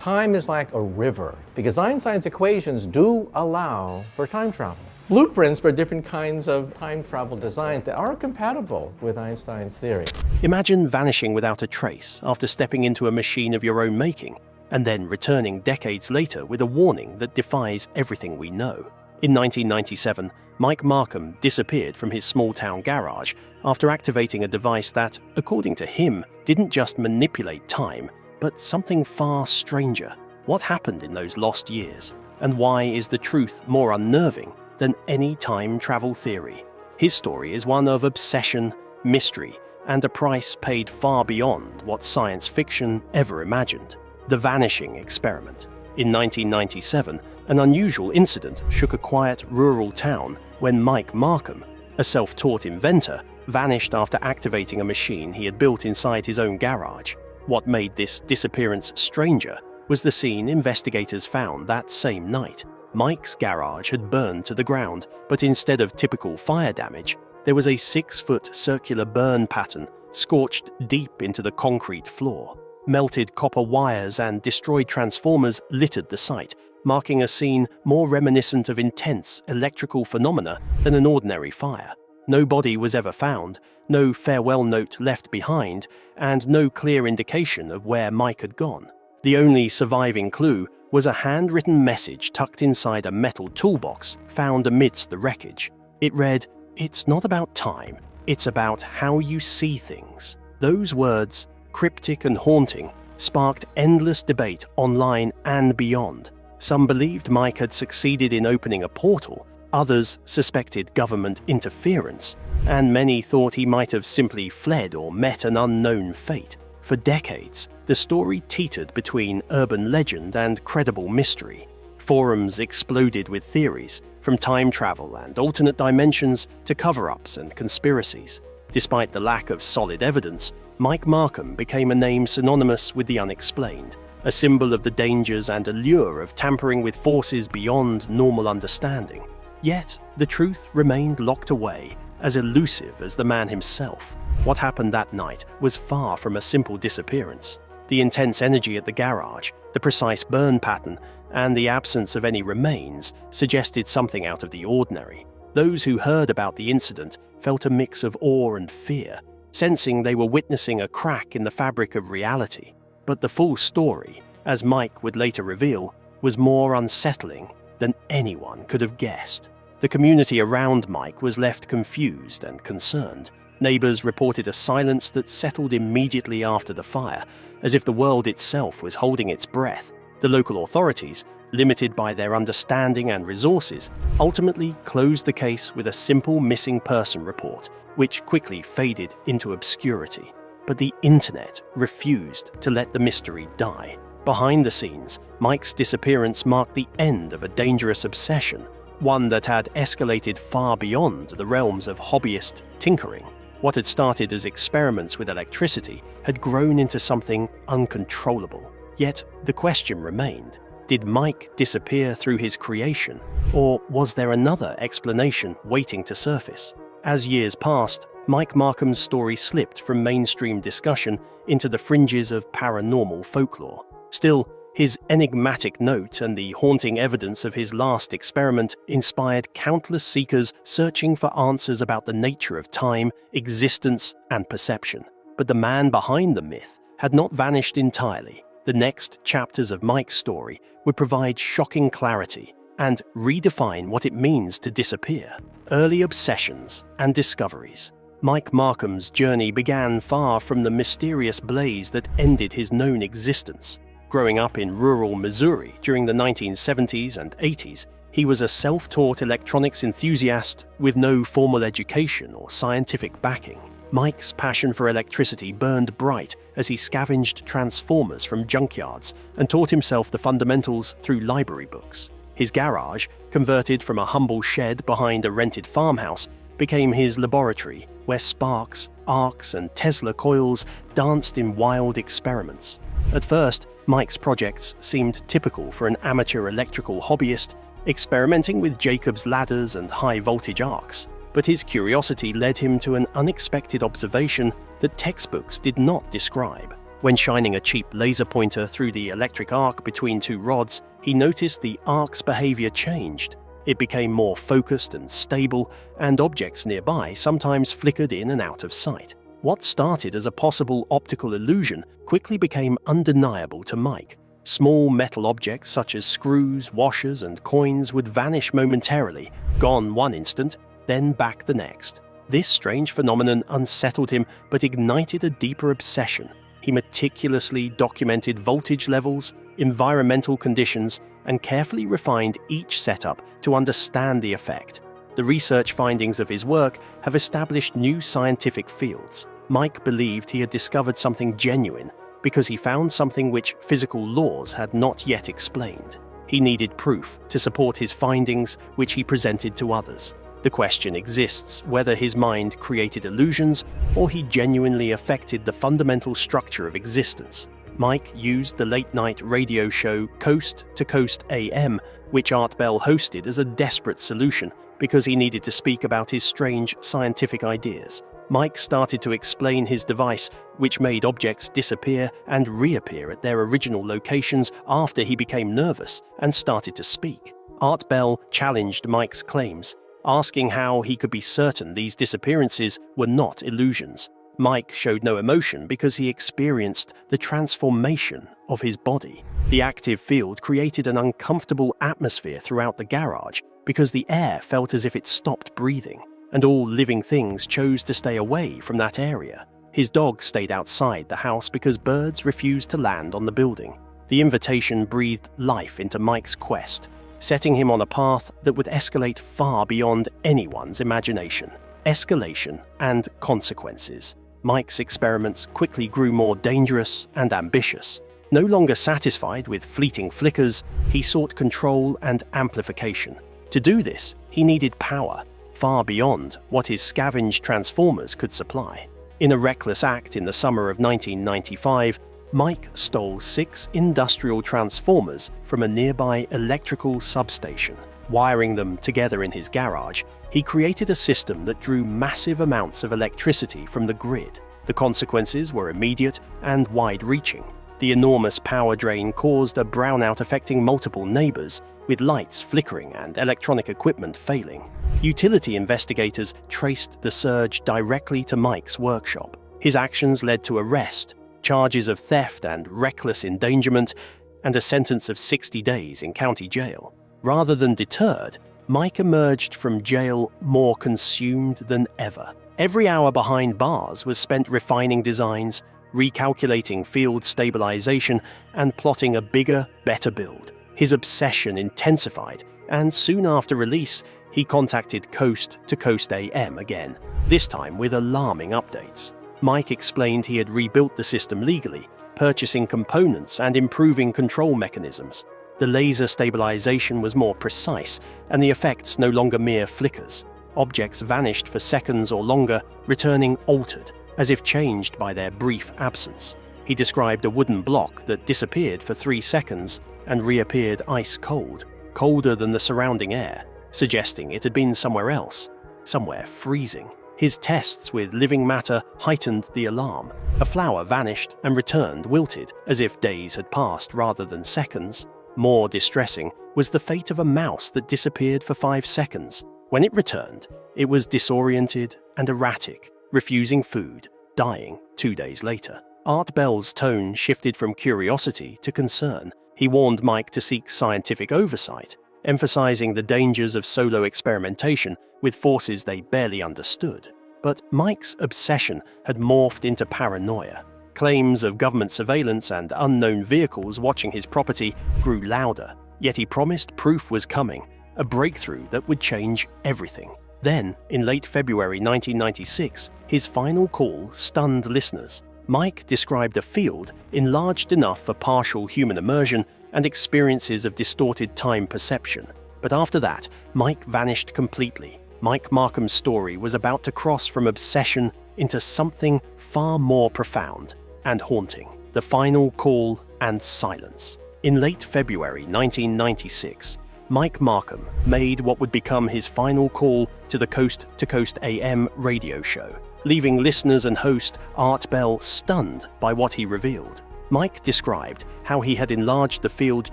time is like a river, because Einstein's equations do allow for time travel. Blueprints for different kinds of time travel designs that are compatible with Einstein's theory. Imagine vanishing without a trace after stepping into a machine of your own making, and then returning decades later with a warning that defies everything we know. In 1997, Mike Markham disappeared from his small-town garage after activating a device that, according to him, didn't just manipulate time, but something far stranger. What happened in those lost years? And why is the truth more unnerving than any time travel theory? His story is one of obsession, mystery, and a price paid far beyond what science fiction ever imagined. The vanishing experiment. In 1997, an unusual incident shook a quiet rural town when Mike Markham, a self-taught inventor, vanished after activating a machine he had built inside his own garage. What made this disappearance stranger was the scene investigators found that same night. Mike's garage had burned to the ground, but instead of typical fire damage, there was a 6-foot circular burn pattern scorched deep into the concrete floor. Melted copper wires and destroyed transformers littered the site, marking a scene more reminiscent of intense electrical phenomena than an ordinary fire. No body was ever found, no farewell note left behind, and no clear indication of where Mike had gone. The only surviving clue was a handwritten message tucked inside a metal toolbox found amidst the wreckage. It read, "It's not about time, it's about how you see things." Those words, cryptic and haunting, sparked endless debate online and beyond. Some believed Mike had succeeded in opening a portal, others suspected government interference, and many thought he might have simply fled or met an unknown fate. For decades, the story teetered between urban legend and credible mystery. Forums exploded with theories, from time travel and alternate dimensions to cover-ups and conspiracies. Despite the lack of solid evidence, Mike Markham became a name synonymous with the unexplained, a symbol of the dangers and allure of tampering with forces beyond normal understanding. Yet, the truth remained locked away, as elusive as the man himself. What happened that night was far from a simple disappearance. The intense energy at the garage, the precise burn pattern, and the absence of any remains suggested something out of the ordinary. Those who heard about the incident felt a mix of awe and fear, sensing they were witnessing a crack in the fabric of reality. But the full story, as Mike would later reveal, was more unsettling than anyone could have guessed. The community around Mike was left confused and concerned. Neighbors reported a silence that settled immediately after the fire, as if the world itself was holding its breath. The local authorities, limited by their understanding and resources, ultimately closed the case with a simple missing person report, which quickly faded into obscurity. But the internet refused to let the mystery die. Behind the scenes, Mike's disappearance marked the end of a dangerous obsession, one that had escalated far beyond the realms of hobbyist tinkering. What had started as experiments with electricity had grown into something uncontrollable. Yet the question remained, did Mike disappear through his creation, or was there another explanation waiting to surface? As years passed, Mike Markham's story slipped from mainstream discussion into the fringes of paranormal folklore. Still, his enigmatic note and the haunting evidence of his last experiment inspired countless seekers searching for answers about the nature of time, existence, and perception. But the man behind the myth had not vanished entirely. The next chapters of Mike's story would provide shocking clarity and redefine what it means to disappear. Early obsessions and discoveries. Mike Markham's journey began far from the mysterious blaze that ended his known existence. Growing up in rural Missouri during the 1970s and 80s, he was a self-taught electronics enthusiast with no formal education or scientific backing. Mike's passion for electricity burned bright as he scavenged transformers from junkyards and taught himself the fundamentals through library books. His garage, converted from a humble shed behind a rented farmhouse, became his laboratory where sparks, arcs, and Tesla coils danced in wild experiments. At first, Mike's projects seemed typical for an amateur electrical hobbyist, experimenting with Jacob's ladders and high-voltage arcs. But his curiosity led him to an unexpected observation that textbooks did not describe. When shining a cheap laser pointer through the electric arc between two rods, he noticed the arc's behavior changed. It became more focused and stable, and objects nearby sometimes flickered in and out of sight. What started as a possible optical illusion quickly became undeniable to Mike. Small metal objects such as screws, washers, and coins would vanish momentarily, gone one instant, then back the next. This strange phenomenon unsettled him but ignited a deeper obsession. He meticulously documented voltage levels, environmental conditions, and carefully refined each setup to understand the effect. The research findings of his work have established new scientific fields. Mike believed he had discovered something genuine because he found something which physical laws had not yet explained. He needed proof to support his findings, which he presented to others. The question exists whether his mind created illusions or he genuinely affected the fundamental structure of existence. Mike used the late-night radio show Coast to Coast AM, which Art Bell hosted, as a desperate solution because he needed to speak about his strange scientific ideas. Mike started to explain his device, which made objects disappear and reappear at their original locations after he became nervous and started to speak. Art Bell challenged Mike's claims, asking how he could be certain these disappearances were not illusions. Mike showed no emotion because he experienced the transformation of his body. The active field created an uncomfortable atmosphere throughout the garage because the air felt as if it stopped breathing, and all living things chose to stay away from that area. His dog stayed outside the house because birds refused to land on the building. The invitation breathed life into Mike's quest, setting him on a path that would escalate far beyond anyone's imagination. Escalation and consequences. Mike's experiments quickly grew more dangerous and ambitious. No longer satisfied with fleeting flickers, he sought control and amplification. To do this, he needed power, far beyond what his scavenged transformers could supply. In a reckless act in the summer of 1995, Mike stole 6 industrial transformers from a nearby electrical substation. Wiring them together in his garage, he created a system that drew massive amounts of electricity from the grid. The consequences were immediate and wide-reaching. The enormous power drain caused a brownout affecting multiple neighbors, with lights flickering and electronic equipment failing. Utility investigators traced the surge directly to Mike's workshop. His actions led to arrest, charges of theft and reckless endangerment, and a sentence of 60 days in county jail. Rather than deterred, Mike emerged from jail more consumed than ever. Every hour behind bars was spent refining designs, recalculating field stabilization, and plotting a bigger, better build. His obsession intensified, and soon after release, he contacted Coast to Coast AM again, this time with alarming updates. Mike explained he had rebuilt the system legally, purchasing components and improving control mechanisms. The laser stabilization was more precise, and the effects no longer mere flickers. Objects vanished for seconds or longer, returning altered, as if changed by their brief absence. He described a wooden block that disappeared for 3 seconds and reappeared ice cold, colder than the surrounding air, suggesting it had been somewhere else, somewhere freezing. His tests with living matter heightened the alarm. A flower vanished and returned wilted, as if days had passed rather than seconds. More distressing was the fate of a mouse that disappeared for 5 seconds. When it returned, it was disoriented and erratic, refusing food, dying 2 days later. Art Bell's tone shifted from curiosity to concern. He warned Mike to seek scientific oversight, emphasizing the dangers of solo experimentation with forces they barely understood. But Mike's obsession had morphed into paranoia. Claims of government surveillance and unknown vehicles watching his property grew louder, yet he promised proof was coming, a breakthrough that would change everything. Then, in late February 1996, his final call stunned listeners. Mike described a field enlarged enough for partial human immersion and experiences of distorted time perception. But after that, Mike vanished completely. Mike Markham's story was about to cross from obsession into something far more profound and haunting: the final call and silence. In late February 1996, Mike Markham made what would become his final call to the Coast to Coast AM radio show. leaving listeners and host Art Bell stunned by what he revealed. Mike described how he had enlarged the field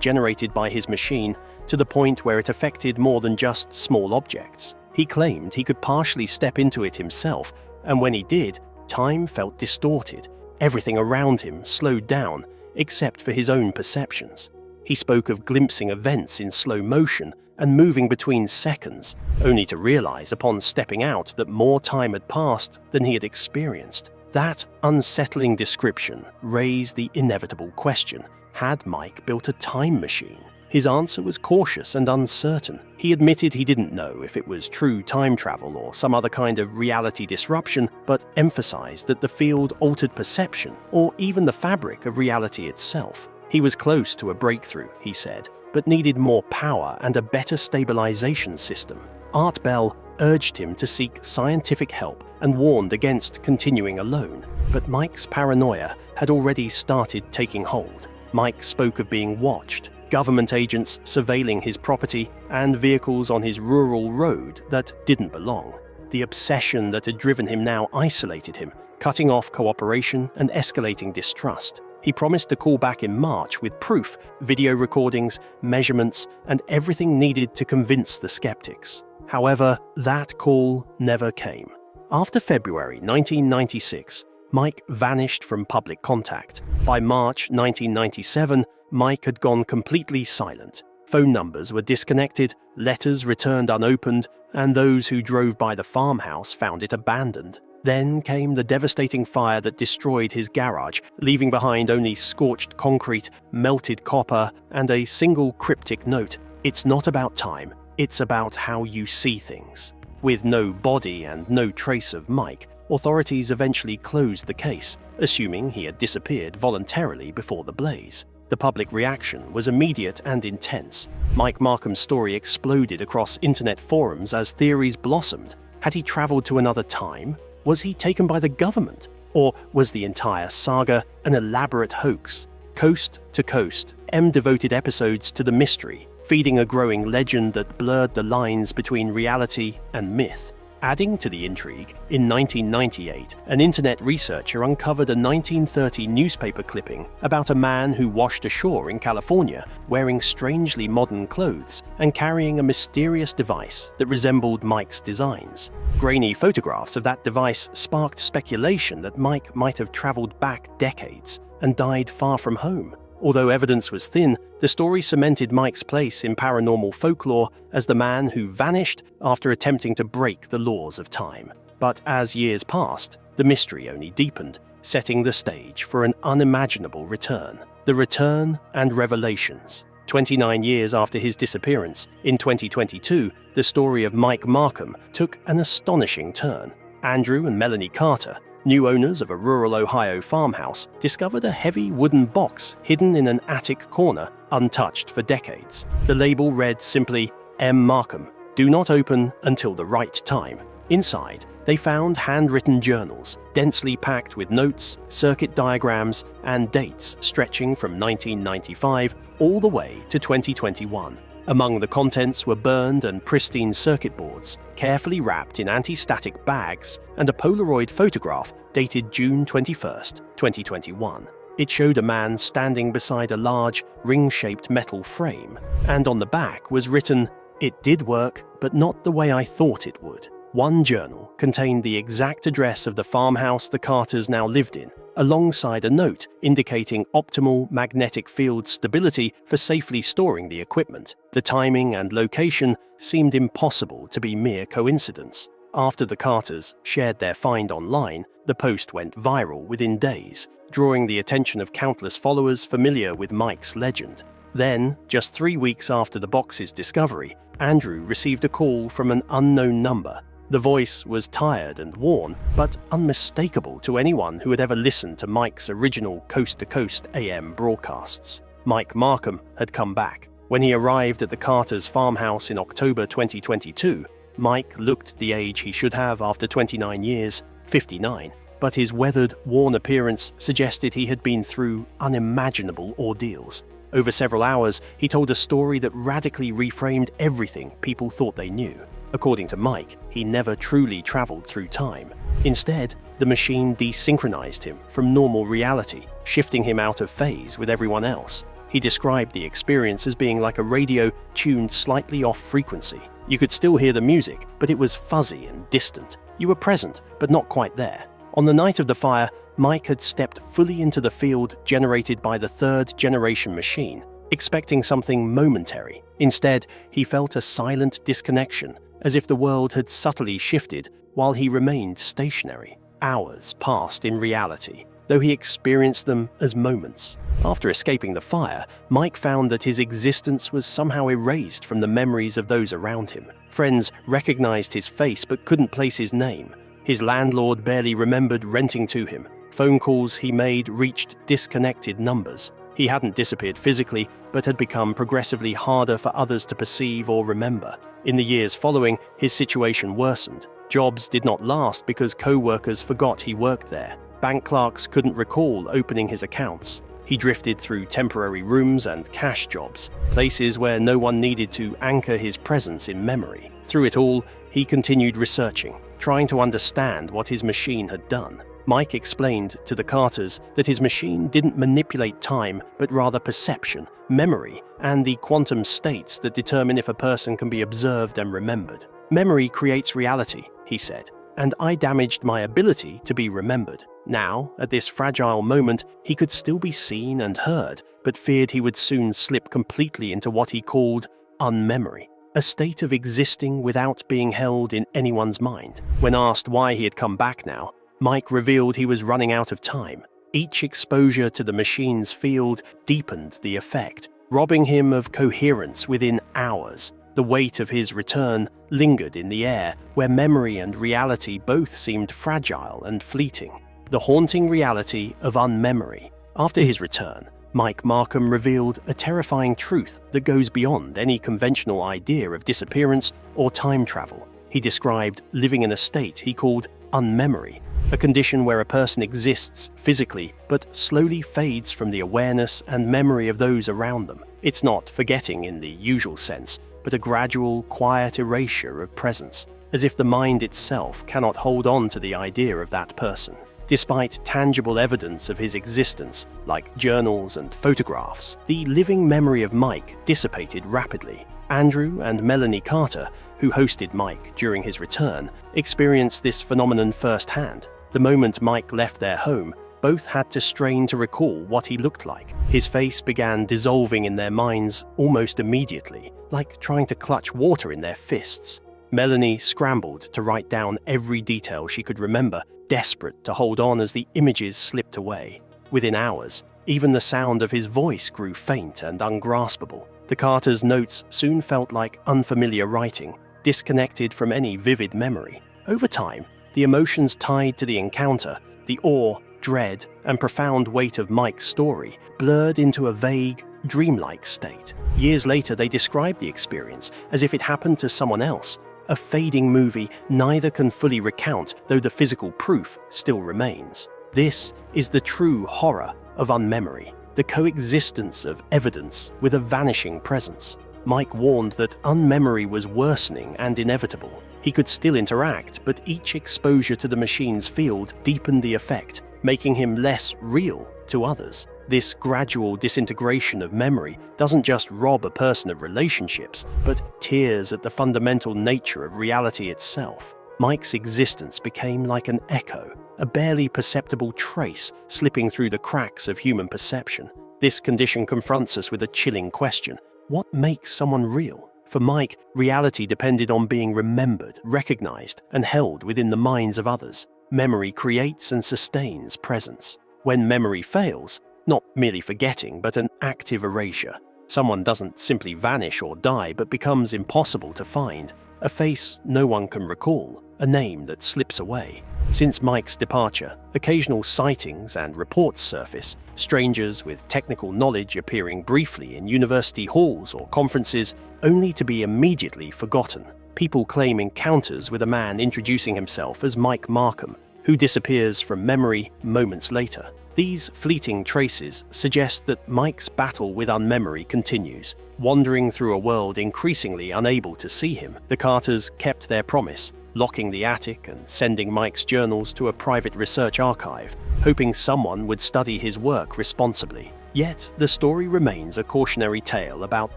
generated by his machine to the point where it affected more than just small objects. He claimed he could partially step into it himself, and when he did, time felt distorted. Everything around him slowed down, except for his own perceptions. He spoke of glimpsing events in slow motion and moving between seconds, only to realize upon stepping out that more time had passed than he had experienced. That unsettling description raised the inevitable question: had Mike built a time machine? His answer was cautious and uncertain. He admitted he didn't know if it was true time travel or some other kind of reality disruption, but emphasized that the field altered perception or even the fabric of reality itself. He was close to a breakthrough, he said, but needed more power and a better stabilization system. Art Bell urged him to seek scientific help and warned against continuing alone, but Mike's paranoia had already started taking hold. Mike spoke of being watched, government agents surveilling his property, and vehicles on his rural road that didn't belong. The obsession that had driven him now isolated him, cutting off cooperation and escalating distrust. He promised to call back in March with proof, video recordings, measurements, and everything needed to convince the skeptics. However, that call never came. After February 1996, Mike vanished from public contact. By March 1997, Mike had gone completely silent. Phone numbers were disconnected, letters returned unopened, and those who drove by the farmhouse found it abandoned. Then came the devastating fire that destroyed his garage, leaving behind only scorched concrete, melted copper, and a single cryptic note: "It's not about time, it's about how you see things." With no body and no trace of Mike, authorities eventually closed the case, assuming he had disappeared voluntarily before the blaze. The public reaction was immediate and intense. Mike Markham's story exploded across internet forums as theories blossomed. Had he traveled to another time? Was he taken by the government? Or was the entire saga an elaborate hoax? Coast to Coast, devoted episodes to the mystery, feeding a growing legend that blurred the lines between reality and myth. Adding to the intrigue, in 1998, an internet researcher uncovered a 1930 newspaper clipping about a man who washed ashore in California wearing strangely modern clothes and carrying a mysterious device that resembled Mike's designs. Grainy photographs of that device sparked speculation that Mike might have traveled back decades and died far from home. Although evidence was thin, the story cemented Mike's place in paranormal folklore as the man who vanished after attempting to break the laws of time. But as years passed, the mystery only deepened, setting the stage for an unimaginable return. The return and revelations. 29 years after his disappearance, in 2022, the story of Mike Markham took an astonishing turn. Andrew and Melanie Carter, new owners of a rural Ohio farmhouse, discovered a heavy wooden box hidden in an attic corner, untouched for decades. The label read simply, "M. Markham, do not open until the right time." Inside, they found handwritten journals, densely packed with notes, circuit diagrams, and dates stretching from 1995 all the way to 2021. Among the contents were burned and pristine circuit boards, carefully wrapped in anti-static bags, and a Polaroid photograph dated June 21, 2021. It showed a man standing beside a large, ring-shaped metal frame, and on the back was written, "It did work, but not the way I thought it would." One journal contained the exact address of the farmhouse the Carters now lived in, alongside a note indicating optimal magnetic field stability for safely storing the equipment. The timing and location seemed impossible to be mere coincidence. After the Carters shared their find online, the post went viral within days, drawing the attention of countless followers familiar with Mike's legend. Then, just 3 weeks after the box's discovery, Andrew received a call from an unknown number. The voice was tired and worn, but unmistakable to anyone who had ever listened to Mike's original coast-to-coast AM broadcasts. Mike Markham had come back. When he arrived at the Carters' farmhouse in October 2022, Mike looked the age he should have after 29 years, 59, but his weathered, worn appearance suggested he had been through unimaginable ordeals. Over several hours, he told a story that radically reframed everything people thought they knew. According to Mike, he never truly traveled through time. Instead, the machine desynchronized him from normal reality, shifting him out of phase with everyone else. He described the experience as being like a radio tuned slightly off frequency. You could still hear the music, but it was fuzzy and distant. You were present, but not quite there. On the night of the fire, Mike had stepped fully into the field generated by the third-generation machine, expecting something momentary. Instead, he felt a silent disconnection, as if the world had subtly shifted while he remained stationary. Hours passed in reality, though he experienced them as moments. After escaping the fire, Mike found that his existence was somehow erased from the memories of those around him. Friends recognized his face but couldn't place his name. His landlord barely remembered renting to him. Phone calls he made reached disconnected numbers. He hadn't disappeared physically, but had become progressively harder for others to perceive or remember. In the years following, his situation worsened. Jobs did not last because co-workers forgot he worked there. Bank clerks couldn't recall opening his accounts. He drifted through temporary rooms and cash jobs, places where no one needed to anchor his presence in memory. Through it all, he continued researching, trying to understand what his machine had done. Mike explained to the Carters that his machine didn't manipulate time, but rather perception, memory, and the quantum states that determine if a person can be observed and remembered. Memory creates reality, he said, and I damaged my ability to be remembered. Now, at this fragile moment, he could still be seen and heard, but feared he would soon slip completely into what he called unmemory, a state of existing without being held in anyone's mind. When asked why he had come back now, Mike revealed he was running out of time. Each exposure to the machine's field deepened the effect, robbing him of coherence within hours. The weight of his return lingered in the air, where memory and reality both seemed fragile and fleeting. The haunting reality of unmemory. After his return, Mike Markham revealed a terrifying truth that goes beyond any conventional idea of disappearance or time travel. He described living in a state he called unmemory, a condition where a person exists physically but slowly fades from the awareness and memory of those around them. It's not forgetting in the usual sense, but a gradual, quiet erasure of presence, as if the mind itself cannot hold on to the idea of that person. Despite tangible evidence of his existence, like journals and photographs, the living memory of Mike dissipated rapidly. Andrew and Melanie Carter, who hosted Mike during his return, experienced this phenomenon firsthand. The moment Mike left their home, both had to strain to recall what he looked like. His face began dissolving in their minds almost immediately, like trying to clutch water in their fists. Melanie scrambled to write down every detail she could remember, desperate to hold on as the images slipped away. Within hours, even the sound of his voice grew faint and ungraspable. The Carters' notes soon felt like unfamiliar writing, disconnected from any vivid memory. Over time, the emotions tied to the encounter, the awe, dread, and profound weight of Mike's story, blurred into a vague, dreamlike state. Years later, they described the experience as if it happened to someone else, a fading movie neither can fully recount, though the physical proof still remains. This is the true horror of unmemory, the coexistence of evidence with a vanishing presence. Mike warned that unmemory was worsening and inevitable. He could still interact, but each exposure to the machine's field deepened the effect, making him less real to others. This gradual disintegration of memory doesn't just rob a person of relationships, but tears at the fundamental nature of reality itself. Mike's existence became like an echo, a barely perceptible trace slipping through the cracks of human perception. This condition confronts us with a chilling question: what makes someone real? For Mike, reality depended on being remembered, recognized, and held within the minds of others. Memory creates and sustains presence. When memory fails, not merely forgetting, but an active erasure. Someone doesn't simply vanish or die, but becomes impossible to find. A face no one can recall, a name that slips away. Since Mike's departure, occasional sightings and reports surface, strangers with technical knowledge appearing briefly in university halls or conferences, only to be immediately forgotten. People claim encounters with a man introducing himself as Mike Markham, who disappears from memory moments later. These fleeting traces suggest that Mike's battle with unmemory continues. Wandering through a world increasingly unable to see him, the Carters kept their promise, locking the attic and sending Mike's journals to a private research archive, hoping someone would study his work responsibly. Yet, the story remains a cautionary tale about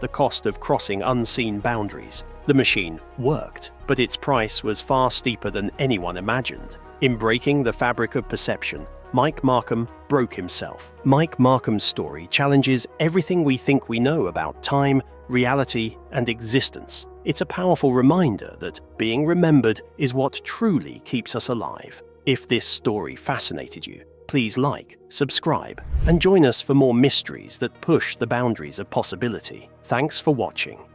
the cost of crossing unseen boundaries. The machine worked, but its price was far steeper than anyone imagined. In breaking the fabric of perception, Mike Markham broke himself. Mike Markham's story challenges everything we think we know about time, reality, and existence. It's a powerful reminder that being remembered is what truly keeps us alive. If this story fascinated you, please like, subscribe, and join us for more mysteries that push the boundaries of possibility. Thanks for watching.